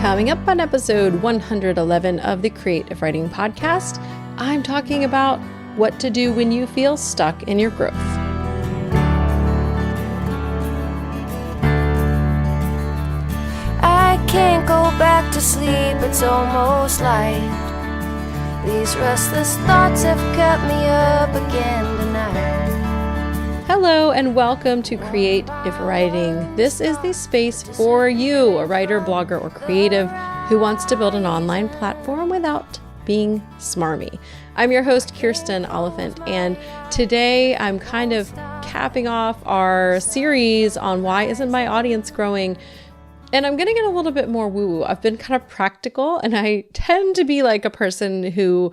Coming up on episode 111 of the Creative Writing Podcast, I'm talking about what to do when you feel stuck in your growth. I can't go back to sleep, it's almost light. These restless thoughts have kept me up again tonight. Hello and welcome to Creative Writing. This is the space for you, a writer, blogger, or creative who wants to build an online platform without being smarmy. I'm your host, Kirsten Oliphant, and today I'm kind of capping off our series on why isn't my audience growing. And I'm going to get a little bit more woo-woo. I've been kind of practical, and I tend to be like a person who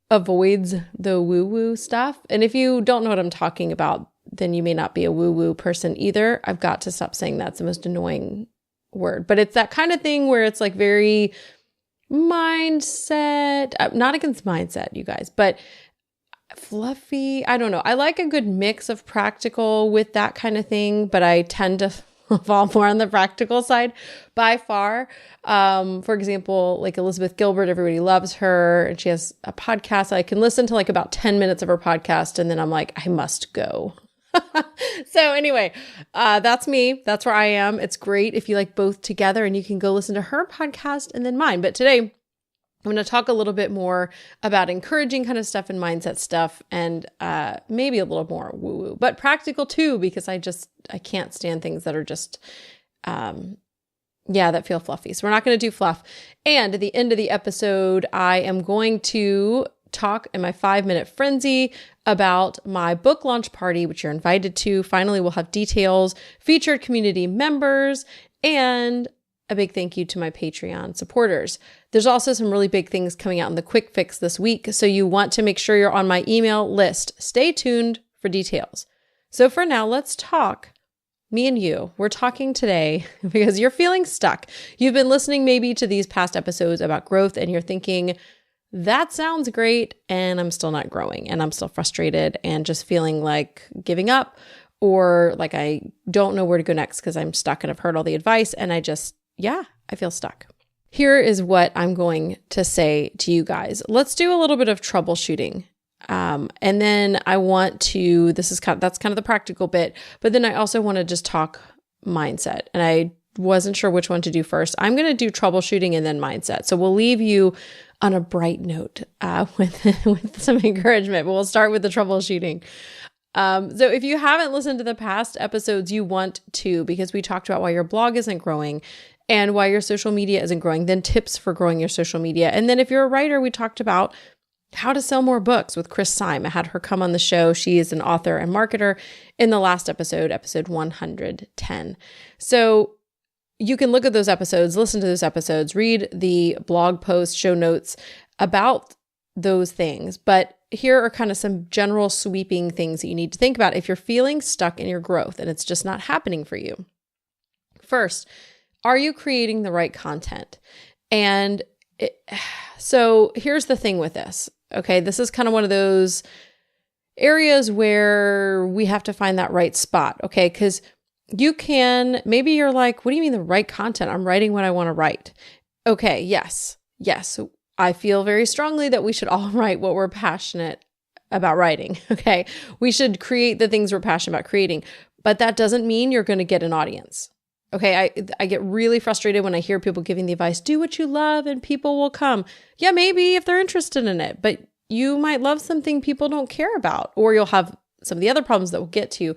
avoids the woo-woo stuff. And if you don't know what I'm talking about, then you may not be a woo-woo person either. I've got to stop saying that's the most annoying word. But it's that kind of thing where it's like very mindset, not against mindset, you guys, but fluffy. I don't know. I like a good mix of practical with that kind of thing, but I tend to fall more on the practical side by far. For example, like Elizabeth Gilbert, everybody loves her, and she has a podcast. I can listen to like about 10 minutes of her podcast, and then I'm like, I must go. So anyway, that's me. That's where I am. It's great if you like both together, and you can go listen to her podcast and then mine. But today I'm going to talk a little bit more about encouraging kind of stuff and mindset stuff, and maybe a little more woo-woo, but practical too, because I can't stand things that are just, that feel fluffy. So we're not going to do fluff. And at the end of the episode, I am going to talk in my 5-minute frenzy about my book launch party, which you're invited to. Finally, we'll have details, featured community members, and a big thank you to my Patreon supporters. There's also some really big things coming out in the quick fix this week, so you want to make sure you're on my email list. Stay tuned for details. So for now, let's talk. Me and you, we're talking today because you're feeling stuck. You've been listening maybe to these past episodes about growth, and you're thinking, that sounds great, and I'm still not growing, and I'm still frustrated and just feeling like giving up, or like I don't know where to go next because I'm stuck and I've heard all the advice, and I feel stuck. Here is what I'm going to say to you guys. Let's do a little bit of troubleshooting. And then I want to, that's kind of the practical bit, but then I also want to just talk mindset, and I wasn't sure which one to do first. I'm going to do troubleshooting and then mindset. So we'll leave you on a bright note with some encouragement, but we'll start with the troubleshooting. So if you haven't listened to the past episodes, you want to, because we talked about why your blog isn't growing and why your social media isn't growing, then tips for growing your social media. And then if you're a writer, we talked about how to sell more books with Chris Syme. I had her come on the show. She is an author and marketer in the last episode 110. So you can look at those episodes, listen to those episodes, read the blog post, show notes about those things. But here are kind of some general sweeping things that you need to think about if you're feeling stuck in your growth and it's just not happening for you. First, are you creating the right content? So here's the thing with this. Okay, this is kind of one of those areas where we have to find that right spot. Okay, because maybe you're like, what do you mean the right content? I'm writing what I want to write. Okay, yes. I feel very strongly that we should all write what we're passionate about writing. Okay, we should create the things we're passionate about creating, but that doesn't mean you're going to get an audience. Okay, I get really frustrated when I hear people giving the advice, do what you love and people will come. Yeah, maybe if they're interested in it, but you might love something people don't care about, or you'll have some of the other problems that we'll get to.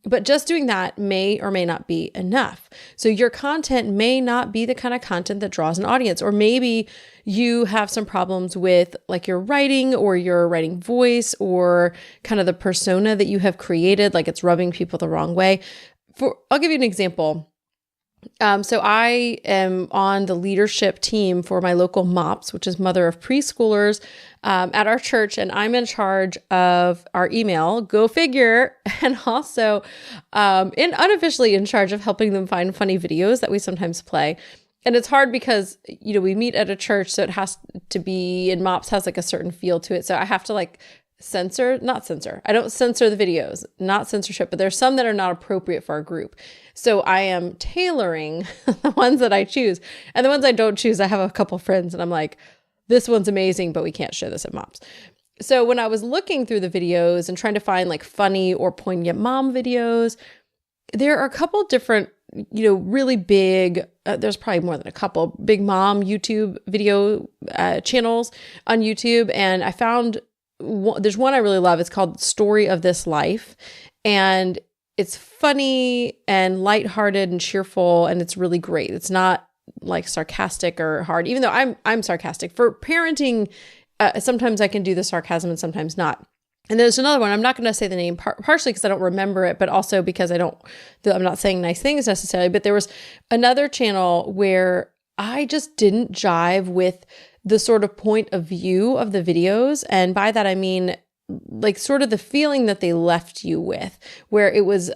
But just doing that may or may not be enough. So your content may not be the kind of content that draws an audience, or maybe you have some problems with like your writing or your writing voice or kind of the persona that you have created, like it's rubbing people the wrong way. I'll give you an example. So I am on the leadership team for my local MOPS, which is Mother of Preschoolers, at our church, and I'm in charge of our email, go figure, and also unofficially in charge of helping them find funny videos that we sometimes play. And it's hard because, we meet at a church, so it has to be, and MOPS has like a certain feel to it. So I have to like not censor. I don't censor the videos, not censorship, but there's some that are not appropriate for our group. So I am tailoring the ones that I choose. And the ones I don't choose, I have a couple friends and I'm like, this one's amazing, but we can't show this at Moms. So when I was looking through the videos and trying to find like funny or poignant mom videos, there are a couple different, really big, there's probably more than a couple, big mom YouTube video channels on YouTube. And I found there's one I really love. It's called Story of This Life. And it's funny and lighthearted and cheerful. And it's really great. It's not like sarcastic or hard, even though I'm sarcastic. For parenting, sometimes I can do the sarcasm and sometimes not. And there's another one. I'm not going to say the name partially because I don't remember it, but also because I'm not saying nice things necessarily. But there was another channel where I just didn't jive with the sort of point of view of the videos. And by that, I mean, like sort of the feeling that they left you with, where it was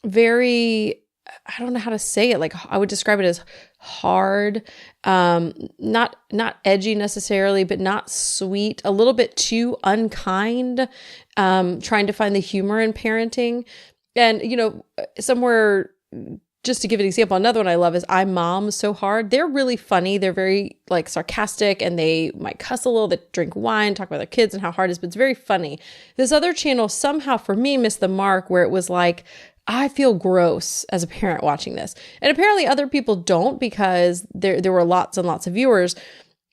very, I don't know how to say it. Like I would describe it as hard, not edgy necessarily, but not sweet, a little bit too unkind, trying to find the humor in parenting. And, somewhere, just to give an example, another one I love is I Mom So Hard. They're really funny. They're very like sarcastic and they might cuss a little, they drink wine, talk about their kids and how hard it is, but it's very funny. This other channel somehow for me missed the mark where it was like, I feel gross as a parent watching this. And apparently other people don't because there were lots and lots of viewers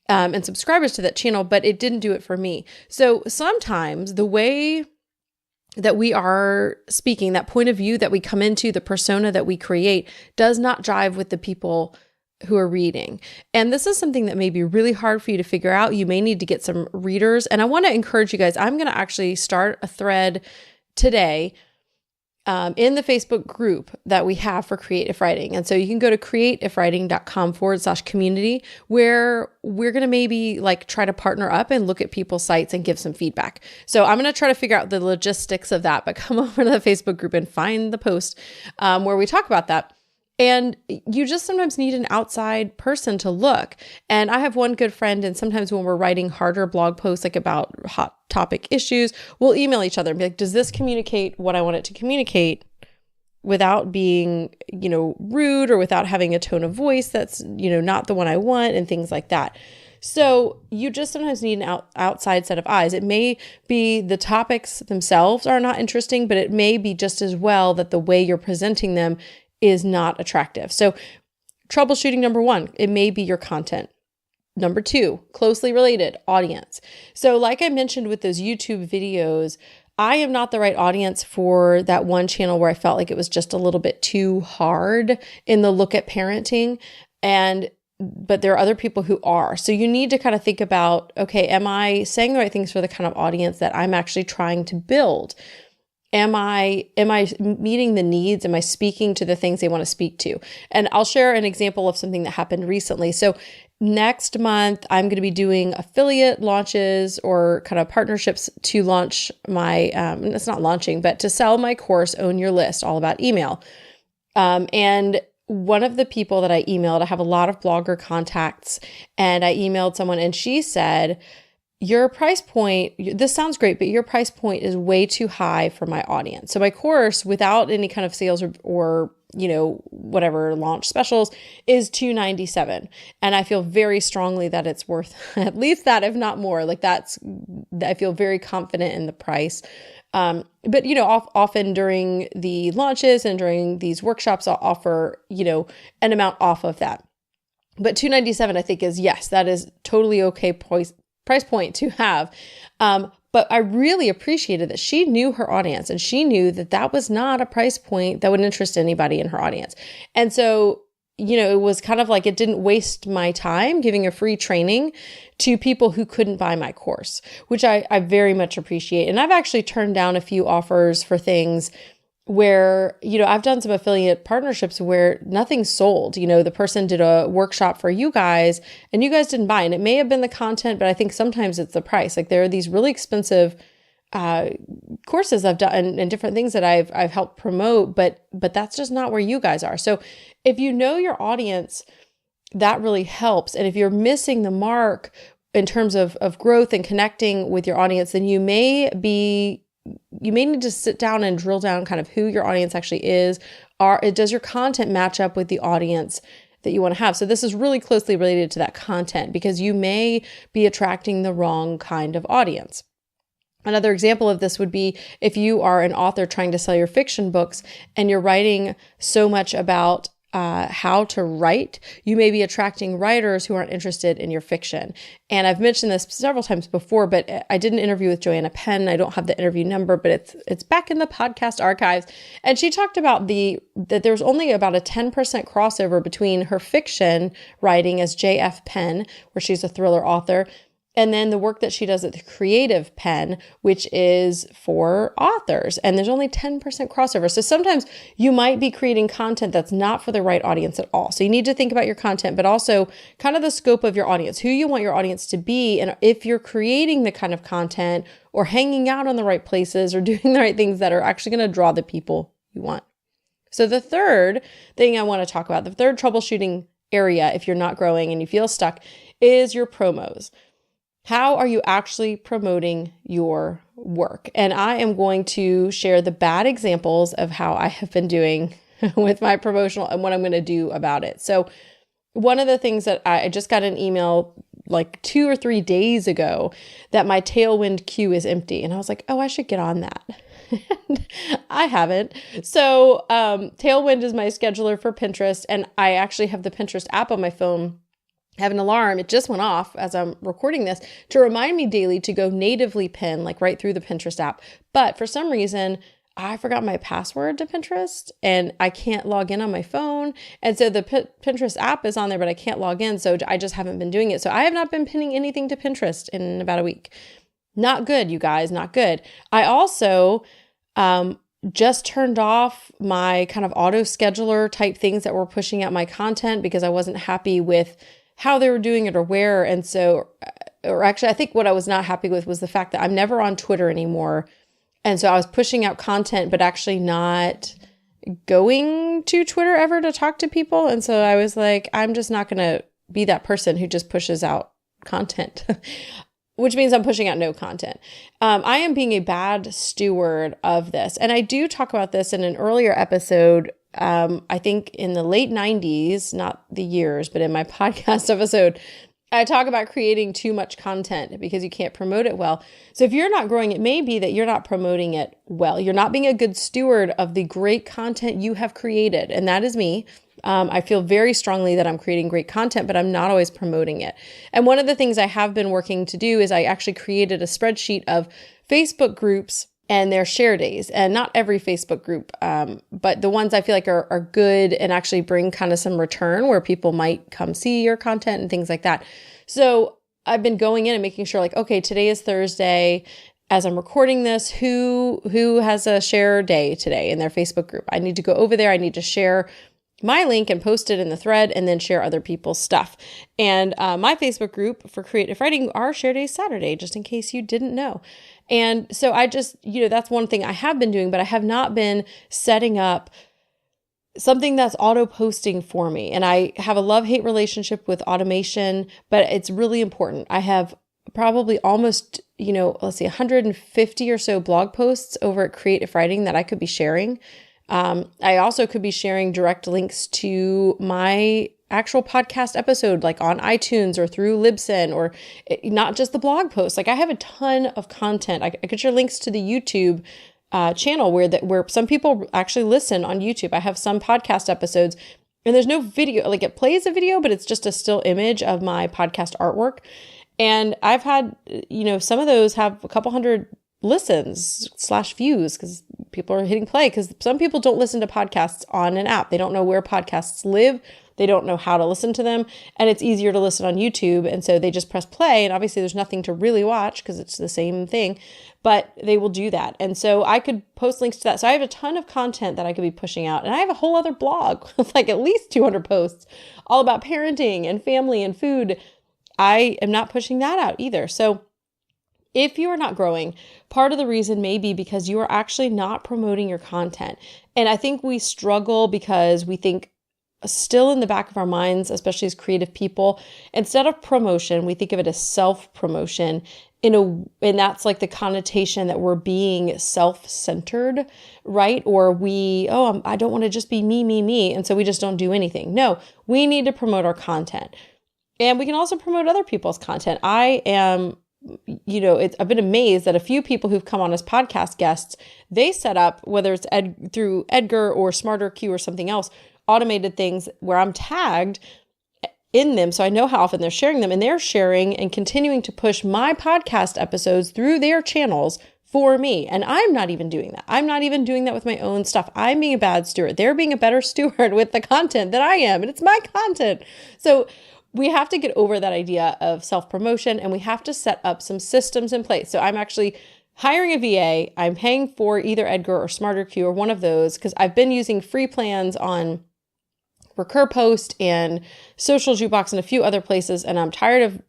and subscribers to that channel, but it didn't do it for me. So sometimes the way that we are speaking, that point of view that we come into, the persona that we create does not jive with the people who are reading. And this is something that may be really hard for you to figure out. You may need to get some readers. And I want to encourage you guys, I'm going to actually start a thread today in the Facebook group that we have for creative writing. And so you can go to creativewriting.com/community where we're going to maybe like try to partner up and look at people's sites and give some feedback. So I'm going to try to figure out the logistics of that, but come over to the Facebook group and find the post where we talk about that. And you just sometimes need an outside person to look. And I have one good friend, and sometimes when we're writing harder blog posts, like about hot topic issues, we'll email each other and be like, does this communicate what I want it to communicate without being, rude or without having a tone of voice that's, not the one I want and things like that. So you just sometimes need an outside set of eyes. It may be the topics themselves are not interesting, but it may be just as well that the way you're presenting them is not attractive. So troubleshooting number 1, it may be your content. Number 2, closely related, audience. So like I mentioned with those YouTube videos, I am not the right audience for that one channel where I felt like it was just a little bit too hard in the look at parenting. But there are other people who are. So you need to kind of think about, okay, am I saying the right things for the kind of audience that I'm actually trying to build? Am I meeting the needs? Am I speaking to the things they want to speak to? And I'll share an example of something that happened recently. So next month, I'm going to be doing affiliate launches or kind of partnerships to launch my, it's not launching, but to sell my course, Own Your List, all about email. And one of the people that I emailed, I have a lot of blogger contacts, and I emailed someone and she said, your price point, this sounds great, but your price point is way too high for my audience. So my course, without any kind of sales or whatever launch specials, is $297. And I feel very strongly that it's worth at least that, if not more. Like I feel very confident in the price. But often during the launches and during these workshops, I'll offer, an amount off of that. But $297, I think yes, that is totally okay price point to have. But I really appreciated that she knew her audience and she knew that that was not a price point that would interest anybody in her audience. And so, it was kind of like it didn't waste my time giving a free training to people who couldn't buy my course, which I very much appreciate. And I've actually turned down a few offers for things where, I've done some affiliate partnerships where nothing's sold. The person did a workshop for you guys and you guys didn't buy. And it may have been the content, but I think sometimes it's the price. Like there are these really expensive courses I've done and different things that I've helped promote, but that's just not where you guys are. So if you know your audience, that really helps. And if you're missing the mark in terms of growth and connecting with your audience, then you may need to sit down and drill down kind of who your audience actually is. Does your content match up with the audience that you want to have? So this is really closely related to that content, because you may be attracting the wrong kind of audience. Another example of this would be if you are an author trying to sell your fiction books and you're writing so much about how to write, you may be attracting writers who aren't interested in your fiction. And I've mentioned this several times before, but I did an interview with Joanna Penn. I don't have the interview number, but it's back in the podcast archives. And she talked about that there's only about a 10% crossover between her fiction writing as J.F. Penn, where she's a thriller author, and then the work that she does at the Creative Pen, which is for authors. And there's only 10% crossover. So sometimes you might be creating content that's not for the right audience at all. So you need to think about your content, but also kind of the scope of your audience, who you want your audience to be. And if you're creating the kind of content or hanging out in the right places or doing the right things that are actually going to draw the people you want. So the third thing I want to talk about, the third troubleshooting area, if you're not growing and you feel stuck, is your promos. How are you actually promoting your work? And I am going to share the bad examples of how I have been doing with my promotional and what I'm going to do about it. So one of the things that I just got an email like 2 or 3 days ago that my Tailwind queue is empty. And I was like, oh, I should get on that. I haven't. So Tailwind is my scheduler for Pinterest. And I actually have the Pinterest app on my phone. I have an alarm. It just went off as I'm recording this to remind me daily to go natively pin, like right through the Pinterest app. But for some reason, I forgot my password to Pinterest and I can't log in on my phone. And so the Pinterest app is on there, but I can't log in. So I just haven't been doing it. So I have not been pinning anything to Pinterest in about a week. Not good, you guys, not good. I also just turned off my kind of auto scheduler type things that were pushing out my content because I wasn't happy with how they were doing it or where. And so, or actually, I think what I was not happy with was the fact that I'm never on Twitter anymore. And so I was pushing out content, but actually not going to Twitter ever to talk to people. And so I was like, I'm just not going to be that person who just pushes out content, which means I'm pushing out no content. I am being a bad steward of this. And I do talk about this in an earlier episode. I think in the late 90s, not the years, but in my podcast episode, I talk about creating too much content because you can't promote it well. So if you're not growing, it may be that you're not promoting it well. You're not being a good steward of the great content you have created. And that is me. I feel very strongly that I'm creating great content, but I'm not always promoting it. And one of the things I have been working to do is I actually created a spreadsheet of Facebook groups and their share days, and not every Facebook group, but the ones I feel like are good and actually bring kind of some return where people might come see your content and things like that. So I've been going in and making sure like, okay, today is Thursday. As I'm recording this, who has a share day today in their Facebook group? I need to go over there. I need to share my link and post it in the thread and then share other people's stuff. And my Facebook group for creative writing, our share day is Saturday, just in case you didn't know. And so I just, that's one thing I have been doing, but I have not been setting up something that's auto posting for me. And I have a love-hate relationship with automation, but it's really important. I have probably almost, 150 or so blog posts over at Creative Writing that I could be sharing. I also could be sharing direct links to my actual podcast episode, like on iTunes or through Libsyn, or not just the blog post. Like I have a ton of content. I could share links to the YouTube channel where some people actually listen on YouTube. I have some podcast episodes and there's no video, like it plays a video, but it's just a still image of my podcast artwork. And I've had, some of those have a couple hundred listens / views because people are hitting play, because some people don't listen to podcasts on an app. They don't know where podcasts live. They don't know how to listen to them. And it's easier to listen on YouTube. And so they just press play. And obviously there's nothing to really watch because it's the same thing, but they will do that. And so I could post links to that. So I have a ton of content that I could be pushing out. And I have a whole other blog with like at least 200 posts all about parenting and family and food. I am not pushing that out either. So if you are not growing, part of the reason may be because you are actually not promoting your content. And I think we struggle because we think, still in the back of our minds, especially as creative people, instead of promotion, we think of it as self-promotion and that's like the connotation that we're being self-centered, right? Or I don't want to just be me. And so we just don't do anything. No, we need to promote our content. And we can also promote other people's content. I am, I've been amazed that a few people who've come on as podcast guests, they set up, whether it's through Edgar or Smarter Q or something else, automated things where I'm tagged in them. So I know how often they're sharing them, and they're sharing and continuing to push my podcast episodes through their channels for me. And I'm not even doing that. I'm not even doing that with my own stuff. I'm being a bad steward. They're being a better steward with the content than I am. And it's my content. So we have to get over that idea of self-promotion, and we have to set up some systems in place. So I'm actually hiring a VA. I'm paying for either Edgar or Smarter Q or one of those, because I've been using free plans on Recurpost and Social Jukebox and a few other places. And I'm tired of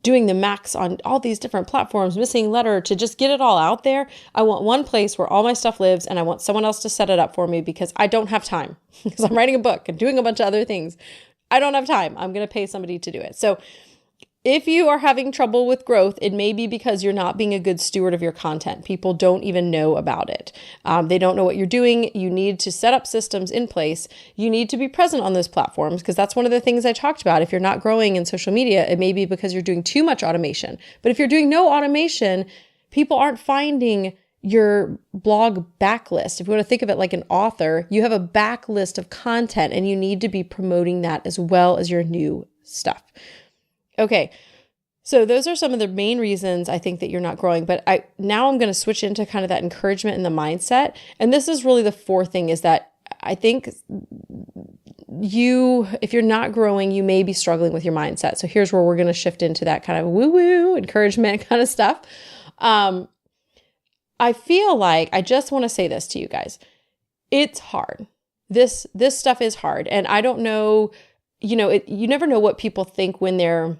doing the max on all these different platforms, missing letter, to just get it all out there. I want one place where all my stuff lives, and I want someone else to set it up for me, because I don't have time because I'm writing a book and doing a bunch of other things. I don't have time. I'm going to pay somebody to do it. So if you are having trouble with growth, it may be because you're not being a good steward of your content. People don't even know about it. They don't know what you're doing. You need to set up systems in place. You need to be present on those platforms, because that's one of the things I talked about. If you're not growing in social media, it may be because you're doing too much automation. But if you're doing no automation, people aren't finding your blog backlist. If you want to think of it like an author, you have a backlist of content, and you need to be promoting that as well as your new stuff. Okay, so those are some of the main reasons I think that you're not growing. But now I'm going to switch into kind of that encouragement and the mindset. And this is really the fourth thing, is that I think if you're not growing, you may be struggling with your mindset. So here's where we're going to shift into that kind of woo-woo encouragement kind of stuff. I feel like I just want to say this to you guys. It's hard. This stuff is hard. And I don't know, you never know what people think when they're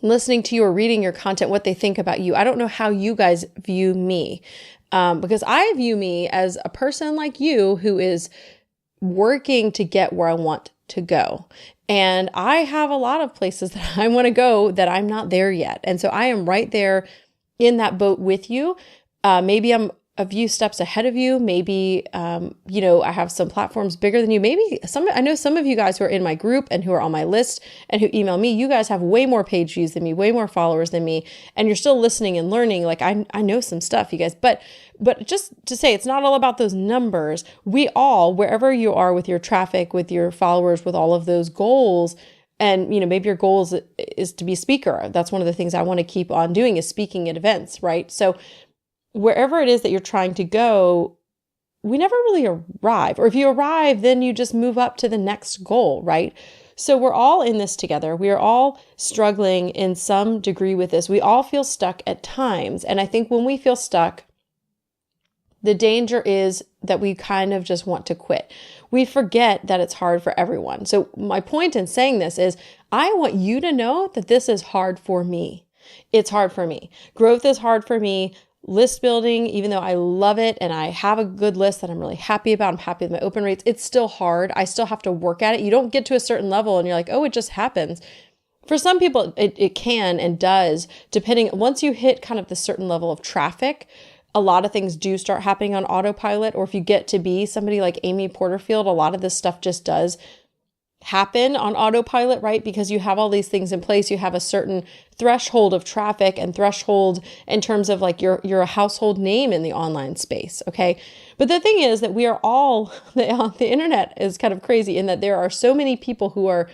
listening to you or reading your content, what they think about you. I don't know how you guys view me, because I view me as a person like you who is working to get where I want to go. And I have a lot of places that I want to go that I'm not there yet. And so I am right there in that boat with you. Maybe I'm a few steps ahead of you. Maybe, I have some platforms bigger than you. Maybe I know some of you guys who are in my group and who are on my list and who email me, you guys have way more page views than me, way more followers than me. And you're still listening and learning. Like I know some stuff, you guys, but just to say, it's not all about those numbers. We all, wherever you are with your traffic, with your followers, with all of those goals, and, maybe your goal is to be a speaker. That's one of the things I want to keep on doing, is speaking at events, right? So wherever it is that you're trying to go, we never really arrive. Or if you arrive, then you just move up to the next goal, right? So we're all in this together. We are all struggling in some degree with this. We all feel stuck at times. And I think when we feel stuck, the danger is that we kind of just want to quit. We forget that it's hard for everyone. So my point in saying this is, I want you to know that this is hard for me. It's hard for me. Growth is hard for me. List building, even though I love it and I have a good list that I'm really happy about, I'm happy with my open rates, it's still hard. I still have to work at it. You don't get to a certain level and you're like, oh, it just happens. For some people, it can and does, depending, once you hit kind of the certain level of traffic, a lot of things do start happening on autopilot. Or if you get to be somebody like Amy Porterfield, a lot of this stuff just does happen on autopilot, right? Because you have all these things in place. You have a certain threshold of traffic and threshold in terms of like you're a household name in the online space. Okay. But the thing is that we are all, the internet is kind of crazy in that there are so many people who are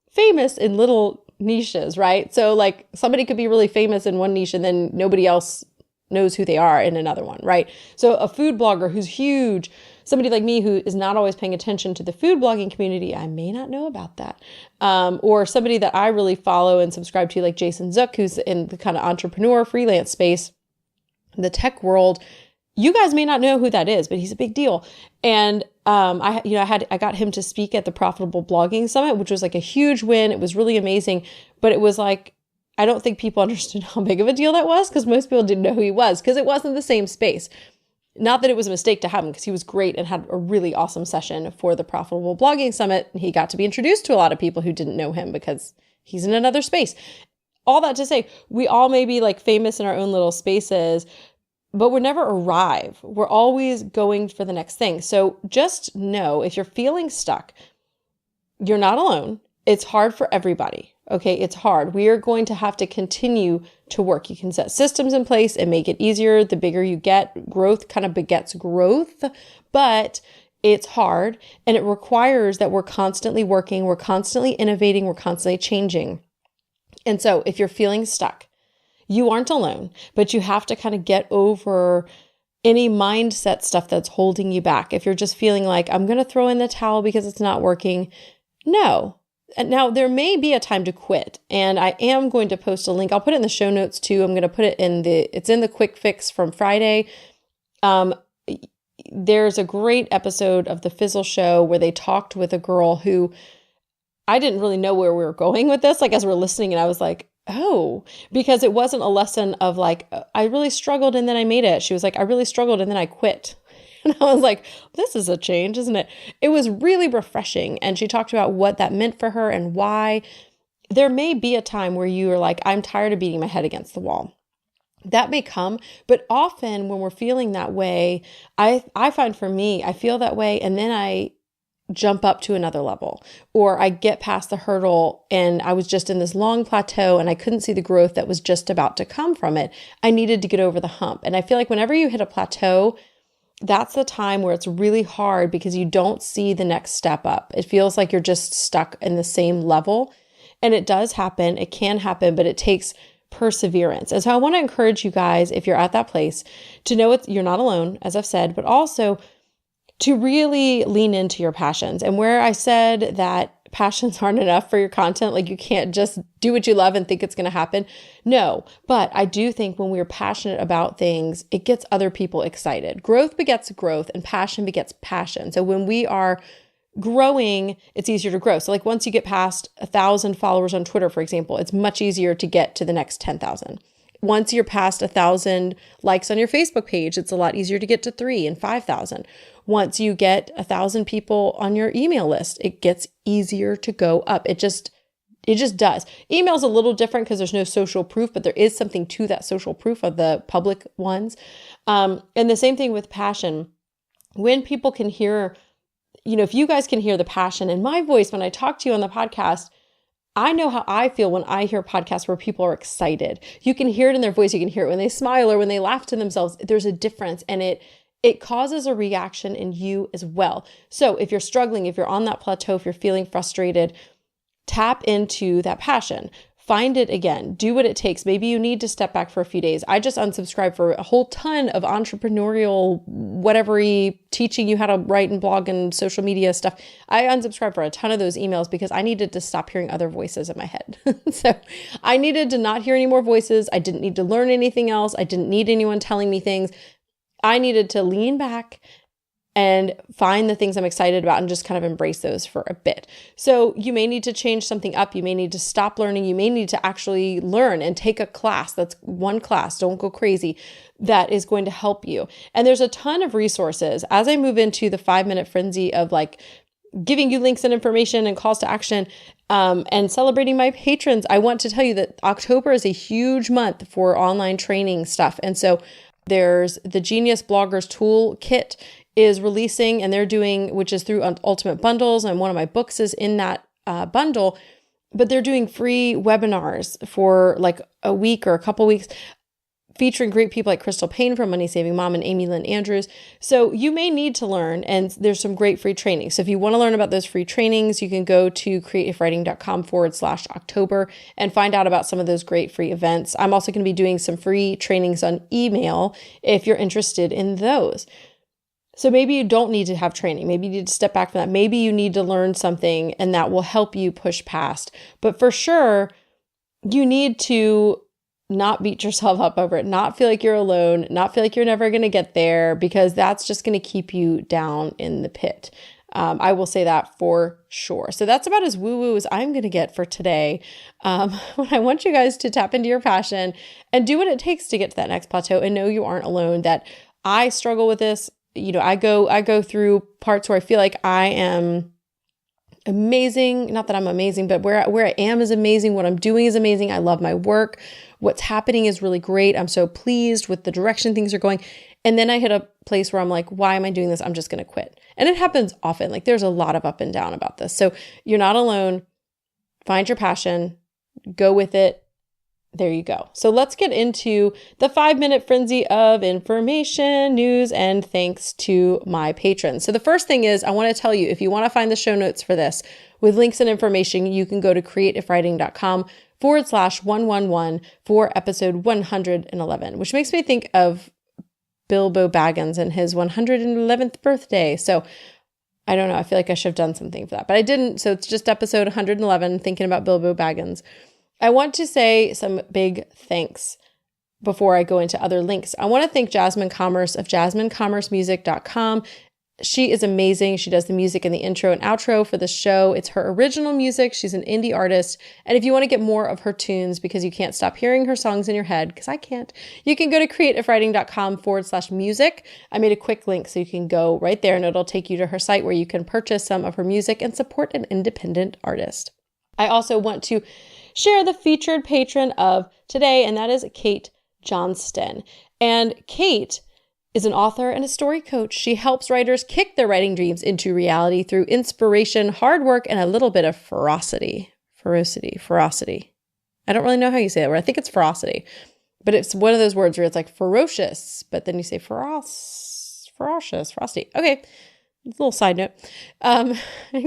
famous in little niches, right? So like somebody could be really famous in one niche and then nobody else knows who they are in another one, right? So a food blogger who's huge, somebody like me who is not always paying attention to the food blogging community, I may not know about that. Or somebody that I really follow and subscribe to, like Jason Zook, who's in the kind of entrepreneur freelance space, the tech world. You guys may not know who that is, but he's a big deal. And I got him to speak at the Profitable Blogging Summit, which was like a huge win. It was really amazing, but it was like, I don't think people understood how big of a deal that was because most people didn't know who he was because it wasn't the same space. Not that it was a mistake to have him, because he was great and had a really awesome session for the Profitable Blogging Summit. He got to be introduced to a lot of people who didn't know him because he's in another space. All that to say, we all may be like famous in our own little spaces, but we never arrive. We're always going for the next thing. So just know, if you're feeling stuck, you're not alone. It's hard for everybody. Okay, it's hard. We are going to have to continue to work. You can set systems in place and make it easier. The bigger you get, growth kind of begets growth, but it's hard, and it requires that we're constantly working, we're constantly innovating, we're constantly changing. And so if you're feeling stuck, you aren't alone, but you have to kind of get over any mindset stuff that's holding you back. If you're just feeling like, I'm going to throw in the towel because it's not working, no. Now, there may be a time to quit, and I am going to post a link. I'll put it in the show notes too. I'm going to put it it's in the quick fix from Friday. There's a great episode of the Fizzle Show where they talked with a girl who, I didn't really know where we were going with this. Like, as we're listening, and I was like, oh, because it wasn't a lesson of like, I really struggled and then I made it. She was like, I really struggled and then I quit. And I was like, this is a change, isn't it? It was really refreshing. And she talked about what that meant for her and why. There may be a time where you are like, I'm tired of beating my head against the wall. That may come, but often when we're feeling that way, I find for me, I feel that way, and then I jump up to another level, or I get past the hurdle and I was just in this long plateau and I couldn't see the growth that was just about to come from it. I needed to get over the hump. And I feel like whenever you hit a plateau, that's the time where it's really hard because you don't see the next step up. It feels like you're just stuck in the same level. And it does happen. It can happen, but it takes perseverance. And so I want to encourage you guys, if you're at that place, to know you're not alone, as I've said, but also to really lean into your passions. And where I said that passions aren't enough for your content, like you can't just do what you love and think it's going to happen. No, but I do think when we're passionate about things, it gets other people excited. Growth begets growth and passion begets passion. So when we are growing, it's easier to grow. So like once you get past 1,000 followers on Twitter, for example, it's much easier to get to the next 10,000. Once you're past 1,000 likes on your Facebook page, it's a lot easier to get to 3,000 and 5,000. Once you get 1,000 people on your email list, it gets easier to go up. It just does. Email's a little different because there's no social proof, but there is something to that social proof of the public ones. And the same thing with passion. When people can hear, if you guys can hear the passion in my voice when I talk to you on the podcast, I know how I feel when I hear podcasts where people are excited. You can hear it in their voice. You can hear it when they smile or when they laugh to themselves. There's a difference, and it causes a reaction in you as well. So if you're struggling, if you're on that plateau, if you're feeling frustrated, tap into that passion. Find it again. Do what it takes. Maybe you need to step back for a few days. I just unsubscribed for a whole ton of entrepreneurial, whatever-y, teaching you how to write and blog and social media stuff. I unsubscribed for a ton of those emails because I needed to stop hearing other voices in my head. So I needed to not hear any more voices. I didn't need to learn anything else. I didn't need anyone telling me things. I needed to lean back and find the things I'm excited about and just kind of embrace those for a bit. So you may need to change something up. You may need to stop learning. You may need to actually learn and take a class. That's one class. Don't go crazy. That is going to help you. And there's a ton of resources. As I move into the 5-minute frenzy of like giving you links and information and calls to action, and celebrating my patrons, I want to tell you that October is a huge month for online training stuff. And so there's the Genius Bloggers Toolkit is releasing, and they're doing, which is through Ultimate Bundles, and one of my books is in that bundle, but they're doing free webinars for like a week or a couple weeks, featuring great people like Crystal Payne from Money Saving Mom and Amy Lynn Andrews. So you may need to learn, and there's some great free training. So if you want to learn about those free trainings, you can go to creativewriting.com/October and find out about some of those great free events. I'm also going to be doing some free trainings on email if you're interested in those. So maybe you don't need to have training. Maybe you need to step back from that. Maybe you need to learn something and that will help you push past. But for sure, you need to not beat yourself up over it, not feel like you're alone, not feel like you're never going to get there, because that's just going to keep you down in the pit. I will say that for sure. So that's about as woo-woo as I'm going to get for today. I want you guys to tap into your passion and do what it takes to get to that next plateau and know you aren't alone, that I struggle with this. I go through parts where I feel like I am amazing. Not that I'm amazing, but where I am is amazing. What I'm doing is amazing. I love my work. What's happening is really great. I'm so pleased with the direction things are going. And then I hit a place where I'm like, why am I doing this? I'm just going to quit. And it happens often. Like there's a lot of up and down about this. So you're not alone. Find your passion, go with it. There you go. So let's get into the 5-minute frenzy of information, news, and thanks to my patrons. So the first thing is I want to tell you, if you want to find the show notes for this with links and information, you can go to creativewriting.com/111 for episode 111, which makes me think of Bilbo Baggins and his 111th birthday. So I don't know. I feel like I should have done something for that, but I didn't. So it's just episode 111, thinking about Bilbo Baggins. I want to say some big thanks before I go into other links. I want to thank Jasmine Commerce of jasminecommercemusic.com. She is amazing. She does the music and the intro and outro for the show. It's her original music. She's an indie artist. And if you want to get more of her tunes because you can't stop hearing her songs in your head, because I can't, you can go to creativewriting.com/music. I made a quick link so you can go right there and it'll take you to her site where you can purchase some of her music and support an independent artist. I also want to share the featured patron of today, and that is Kate Johnston. And Kate is an author and a story coach. She helps writers kick their writing dreams into reality through inspiration, hard work, and a little bit of ferocity. I don't really know how you say that word. I think it's ferocity, but it's one of those words where it's like ferocious, but then you say ferocious, frosty. Okay. A little side note.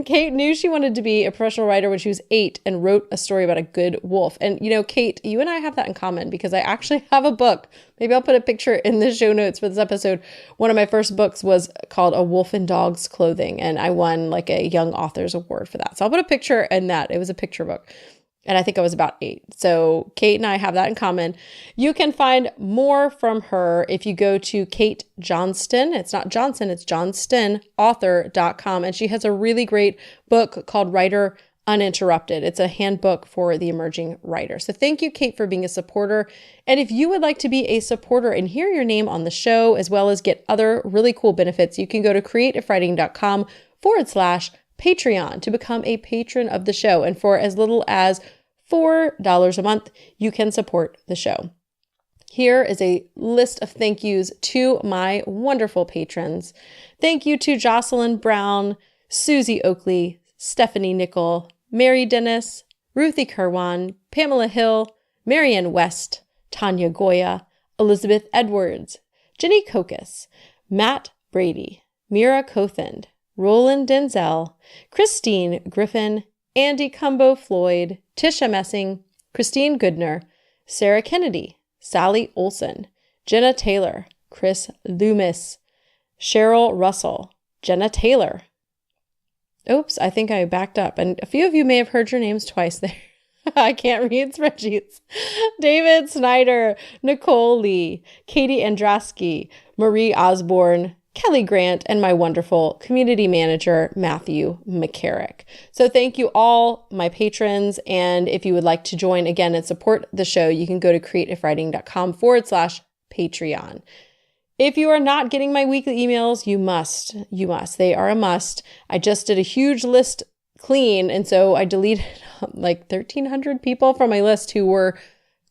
Kate knew she wanted to be a professional writer when she was 8 and wrote a story about a good wolf. And Kate, you and I have that in common because I actually have a book. Maybe I'll put a picture in the show notes for this episode. One of my first books was called A Wolf in Dog's Clothing, and I won like a Young Authors Award for that. So I'll put a picture in that. It was a picture book. And I think I was about 8. So Kate and I have that in common. You can find more from her if you go to Kate Johnston. It's not Johnson, it's johnstonauthor.com. And she has a really great book called Writer Uninterrupted. It's a handbook for the emerging writer. So thank you, Kate, for being a supporter. And if you would like to be a supporter and hear your name on the show, as well as get other really cool benefits, you can go to creativewriting.com/Patreon to become a patron of the show. And for as little as $4 a month, you can support the show. Here is a list of thank yous to my wonderful patrons. Thank you to Jocelyn Brown, Susie Oakley, Stephanie Nickel, Mary Dennis, Ruthie Kerwan, Pamela Hill, Marianne West, Tanya Goya, Elizabeth Edwards, Jenny Kokas, Matt Brady, Mira Kothend, Roland Denzel, Christine Griffin, Andy Cumbo Floyd, Tisha Messing, Christine Goodner, Sarah Kennedy, Sally Olson, Jenna Taylor, Chris Loomis, Cheryl Russell, Jenna Taylor. Oops, I think I backed up. And a few of you may have heard your names twice there. I can't read spreadsheets. David Snyder, Nicole Lee, Katie Andrasky, Marie Osborne, Kelly Grant, and my wonderful community manager, Matthew McCarrick. So thank you all, my patrons. And if you would like to join again and support the show, you can go to creativewriting.com/Patreon. If you are not getting my weekly emails, you must. They are a must. I just did a huge list clean. And so I deleted like 1,300 people from my list who were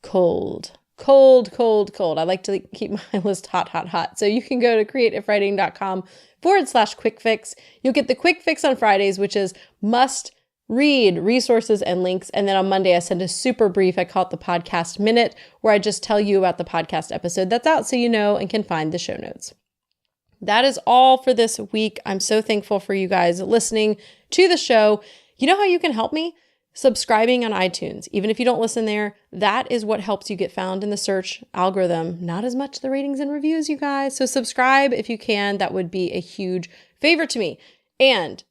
cold. I like to keep my list hot. So you can go to creativewriting.com/quick fix. You'll get the quick fix on Fridays, which is must read resources and links. And then on Monday, I send a super brief, I call it the podcast minute, where I just tell you about the podcast episode that's out so you know and can find the show notes. That is all for this week. I'm so thankful for you guys listening to the show. You know how you can help me? Subscribing on iTunes. Even if you don't listen there, that is what helps you get found in the search algorithm. Not as much the ratings and reviews, you guys. So subscribe if you can. That would be a huge favor to me. And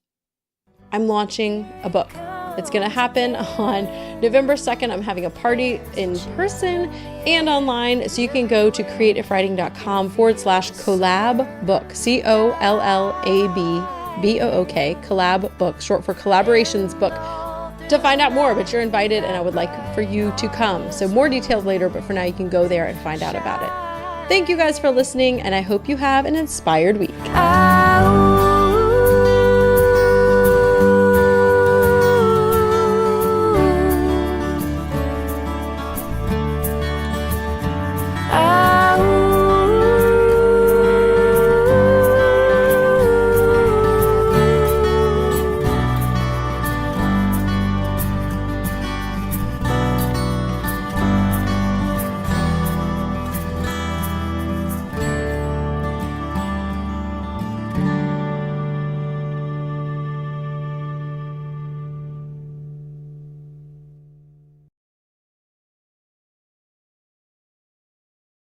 I'm launching a book. It's going to happen on November 2nd. I'm having a party in person and online. So you can go to creativewriting.com/collab book, COLLABBOOK, collab book, short for collaborations book, to find out more. But you're invited and I would like for you to come. So more details later, but for now you can go there and find out about it. Thank you guys for listening, and I hope you have an inspired week. Ow.